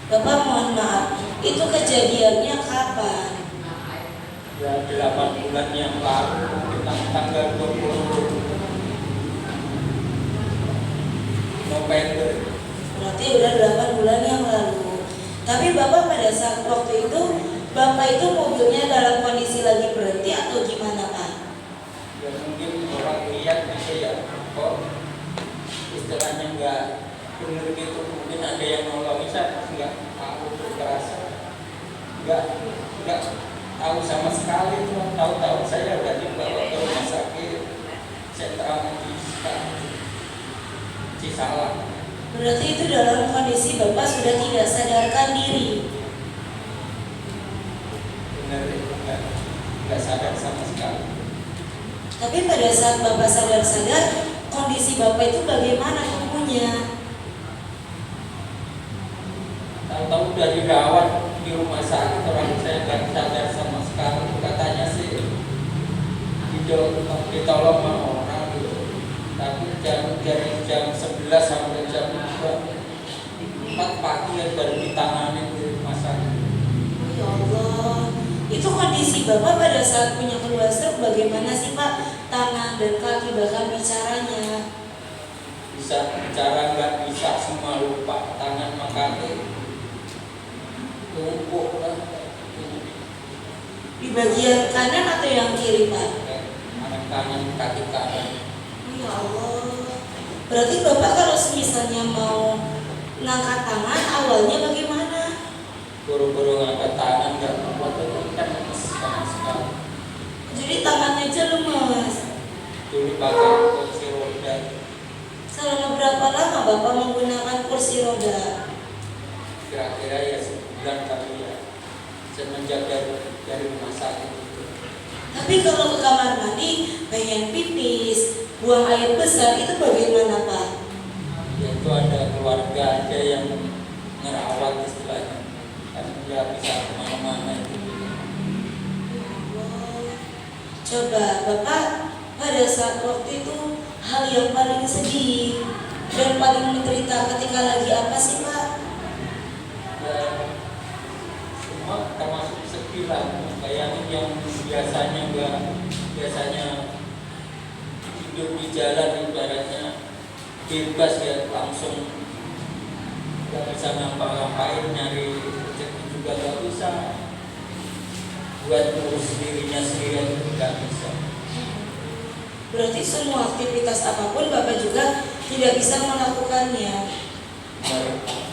Bapak mohon maaf, itu kejadiannya kapan? Ya 8 bulan yang lalu, tanggal 20 November. Berarti udah 8 bulan yang lalu. Tapi Bapak pada saat waktu itu, Bapak itu mobilnya dalam kondisi lagi berhenti atau gimana Pak? Ya mungkin orang lihat gitu ya, kok istilahnya nggak benar gitu, mungkin ada yang nolongin, saya nggak tahu terasa, nggak tahu sama sekali. Cuma tahu-tahu saya udah dibawa ke rumah sakit sentral di Cisalang. Berarti itu dalam kondisi Bapak sudah tidak sadarkan diri. Benar, nggak sadar sama sekali. Tapi pada saat Bapak sadar-sadar, kondisi Bapak itu bagaimana tubuhnya? Tahu-tahu udah dirawat di rumah sakit, orang saya nggak sadar sama sekali. Katanya sih ditolong sama orang gitu. Tapi dari jam 11 sampai jam 4 pagi baru ditangani di rumah sakit. Ya Allah, itu kondisi Bapak pada saat punya keluhan stroke bagaimana sih Pak? Tangan dan kaki bahkan bicaranya. Bisa bicara nggak bisa, semua lupa, tangan sama kaki lumpuh lah. Di bagian kanan atau yang kiri Pak? Tangan kanan, kaki kanan. Ya Allah, berarti Bapak kalau misalnya mau ngangkat tangan awalnya bagaimana? Buru-buru ngangkat tangan nggak kuat, kan lemes sama sekali. Jadi tangannya aja lemes. Dulu pakai kursi roda. Selama berapa lama Bapak menggunakan kursi roda? Kira-kira ya sebulan kali ya, semenjak dari rumah sakit itu. Tapi kalau ke kamar mandi pengen pipis, buang air besar itu bagaimana Pak? Ya itu ada keluarga aja yang ngerawat istilahnya, kan nggak bisa kemana-mana itu. Coba Bapak pada saat waktu itu hal yang paling sedih dan paling menderita ketika lagi apa sih Pak? Ya semua termasuk sedih lah. Bayangin yang biasanya hidup di jalan ibaratnya bebas ya, langsung nggak bisa ngapa-ngapain, nyari rezeki juga nggak bisa, buat ngurus dirinya sendiri nggak bisa. Berarti semua aktivitas apapun Bapak juga tidak bisa melakukannya.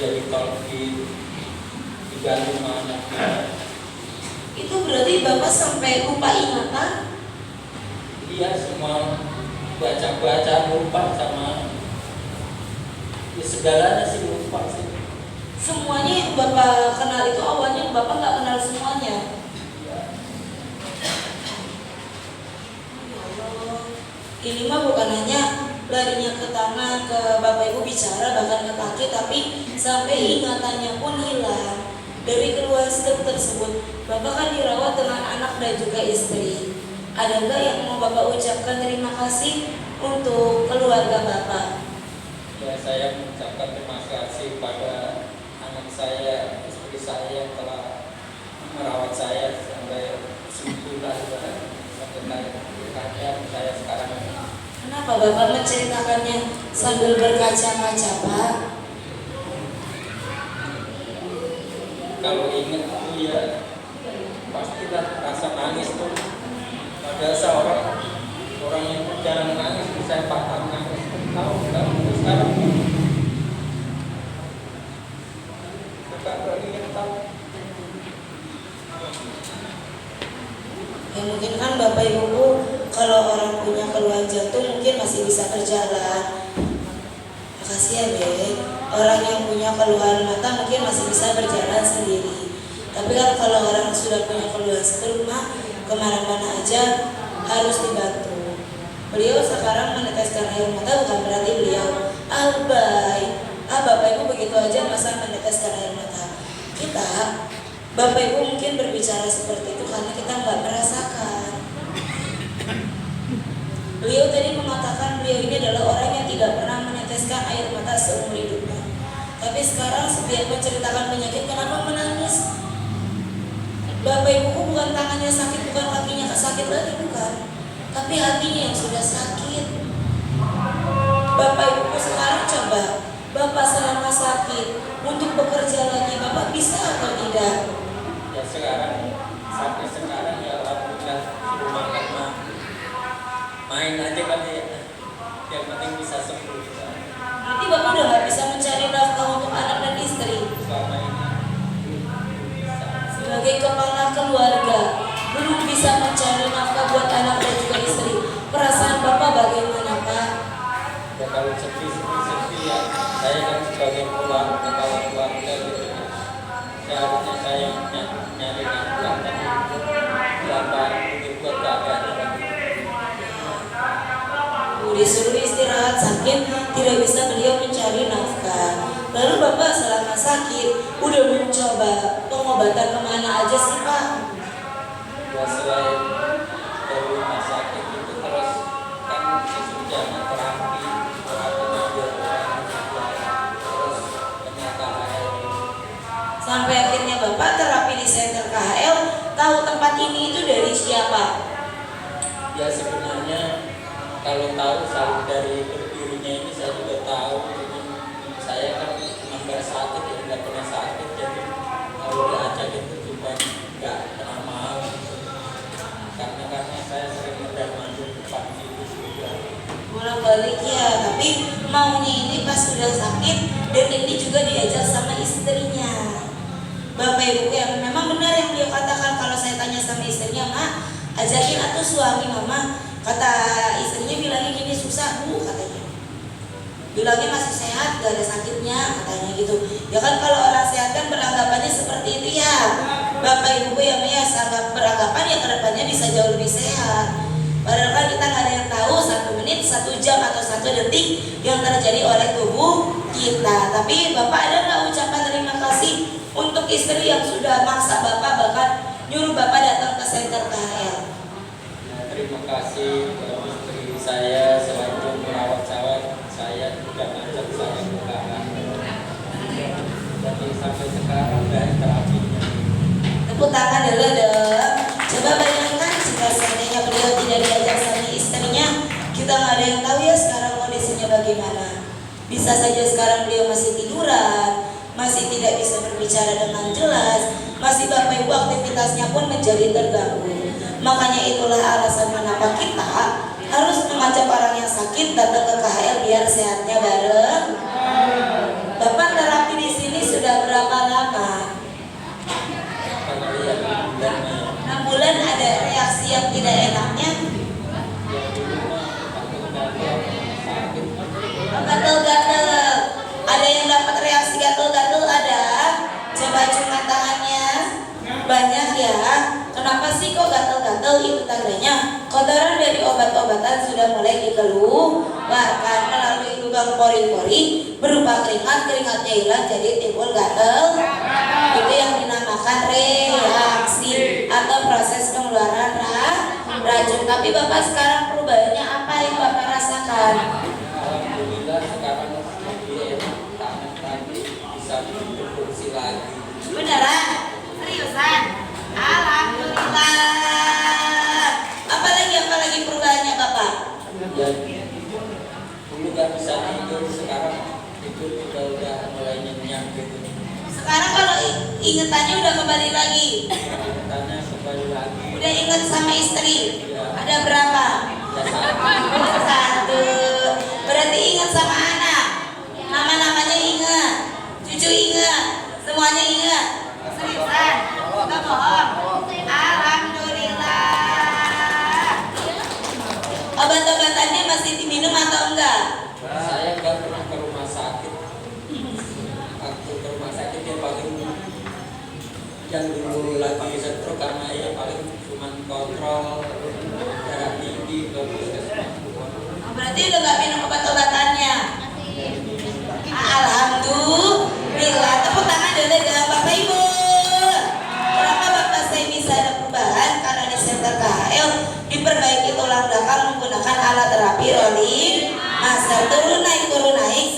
Jadi kalau diganti sama anaknya. Itu berarti Bapak sampai lupa ingatan? Iya, semua baca lupa sama ya, segalanya sih lupa sih. Semuanya yang Bapak kenal itu awalnya Bapak nggak kenal semuanya. Ya. Ya Allah. Ini mah bukan hanya larinya ke tangan, ke Bapak Ibu bicara, bahkan ke kaki, tapi sampai ingatannya pun hilang. Dari keluhan stroke tersebut, Bapak kan dirawat dengan anak dan juga istri. Ada nggak yang mau Bapak ucapkan terima kasih untuk keluarga Bapak? Ya, saya mengucapkan terima kasih pada anak saya, istri saya yang telah merawat saya sampai sembuh sampai saya sekarang ini. Kenapa Bapak menceritakannya sambil berkaca-kaca Pak? Kalau ingat itu ya pastilah rasa nangis tuh. Padahal orang yang jarang nangis bisa patah nangis. Tahu nggak? Sekarang kakak ingat tahu. Ya mungkin kan Bapak Ibu kalau orang punya keluhan jantung mungkin masih bisa berjalan. Makasih ya Be. Orang yang punya keluhan mata mungkin masih bisa berjalan sendiri. Tapi kan kalau orang sudah punya keluhan stroke mah kemana-mana aja harus dibantu. Beliau sekarang meneteskan air mata bukan berarti beliau albay. Bapak Ibu begitu aja masa meneteskan air mata. Kita Bapak Ibu mungkin berbicara seperti itu karena kita nggak merasakan. Beliau tadi mengatakan beliau ini adalah orang yang tidak pernah meneteskan air mata seumur hidupnya. Tapi sekarang setiap menceritakan penyakit bukan tangannya sakit, bukan kakinya sakit lagi, bukan. Tapi hatinya yang sudah sakit. Bapak Ibu sekarang coba, Bapak selama sakit untuk bekerja lagi, Bapak bisa atau tidak? Ya sekarang sampai sekarang ya alhamdulillah suruh makan mah main aja kan ya. Yang penting bisa sembuh. Berarti Bapak udah gak bisa mencari nafkah untuk anak dan istri. Selama ini Sebagai kepala keluarga, belum bisa mencari nafkah buat anak dan juga istri. Perasaan Bapak bagaimana, Pak? ya kalau sepi ya saya kan sebagai kepala keluarga gitu ya. Seharusnya saya nyari nafkah tapi berapa begitu keadaan. Disuruh istirahat sakit, tidak bisa beliau mencari nafkah. Lalu Bapak selama sakit udah mencoba pengobatan kemana aja sih, Pak? Ya selain dari rumah sakit itu terus kan sesudah terapi terus penyataan Sampai akhirnya Bapak terapi di center KHL. Tahu tempat ini itu dari siapa? ya sebenarnya kalau tahu selalu dari berdirinya ini saya juga tahu. Jadi saya kan nggak sakit ya nggak pernah sakit, jadi kalau diajak itu cuma nggak pernah mau karena saya sering mendar-mandir depan itu juga. Bolak-balik ya, tapi maunya ini pas sudah sakit dan ini juga diajak sama istrinya. Bapak Ibu yang memang benar yang dia katakan, kalau saya tanya sama istrinya, "Mak, ajakin atau suami Mama." Kata istrinya bilangnya gini, "Susah Bu," katanya. Bilangnya masih sehat, gak ada sakitnya, katanya gitu. Ya kan kalau orang sehat kan beranggapannya seperti itu ya. Bapak Ibu yang sangat beranggapan ya kedepannya bisa jauh lebih sehat. Padahal kan kita nggak ada yang tahu 1 menit, 1 jam atau 1 detik yang terjadi oleh tubuh kita. Tapi Bapak ada nggak ucapan terima kasih untuk istri yang sudah maksa Bapak bahkan nyuruh Bapak datang ke center KHL? Terima kasih kepada istri saya selalu merawat saya juga ngajak saya ke KHL. Jadi sampai sekarang dan terapinya. Tepuk tangan dulu dong. Coba bayangkan jika seandainya beliau tidak diajak sama istrinya, kita nggak ada yang tahu ya sekarang kondisinya bagaimana. Bisa saja sekarang beliau masih tiduran, masih tidak bisa berbicara dengan jelas, masih Bapak Ibu aktivitasnya pun menjadi terganggu. Makanya itulah alasan kenapa kita harus mengajak orang yang sakit datang ke KHL biar sehatnya bareng. Bapak terapi di sini sudah berapa lama? 6 bulan. Ada reaksi yang tidak enaknya? Gatel-gatel. Ada yang dapat reaksi gatel-gatel? Ada. Coba cuma tangannya. Banyak ya. Kenapa sih kok gatel-gatel? Itu tandanya kotoran dari obat-obatan sudah mulai dikeluarkan melalui lubang pori-pori berupa keringat. Keringatnya hilang jadi timbul gatel. Itu yang dinamakan reaksi atau proses pengeluaran racun. Tapi Bapak sekarang perubahannya apa yang Bapak rasakan? Alhamdulillah sekarang lebih enak, tangan kaki bisa berfungsi lagi. Beneran? Seriusan? Alhamdulillah. Apalagi perubahannya Bapak? Ya, dulu gak bisa tidur, sekarang tidur juga udah mulai nyenyak gitu. Sekarang kalau ingetannya udah kembali lagi. Tanya kembali lagi. Udah inget sama istri? Ya. Ada berapa? Ya, 1. Berarti ingat sama anak. Nama-namanya ingat. Cucu ingat. Semuanya ingat. Seriusan? Gak bohong. Alhamdulillah. Obat-obatannya masih diminum atau enggak? saya gak pernah ke rumah sakit. Waktu ke rumah sakit ya paling yang dulu lagi stroke karena ya paling cuma kontrol darah tinggi ke puskesmas. Berarti udah gak minum obat-obatannya? Alhamdulillah. Tepuk tangan dulu dengan Bapak Ibu. Kenapa Bapak saya bisa ada perubahan? Karena di center KHL diperbaiki tulang belakang menggunakan alat terapi rolling master. Turun naik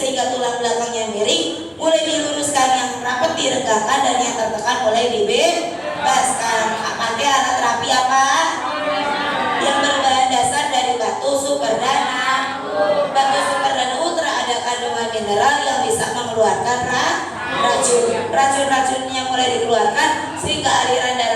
sehingga tulang belakangnya miring, mulai diluruskan, yang rapat diregangkan, dan yang tertekan mulai dibebaskan. pakai alat terapi apa? Yang berbahan dasar dari batu superdana. Batu superdana ultra ada kandungan mineral yang bisa mengeluarkan racun. Racun-racun yang mulai dikeluarkan sehingga aliran darah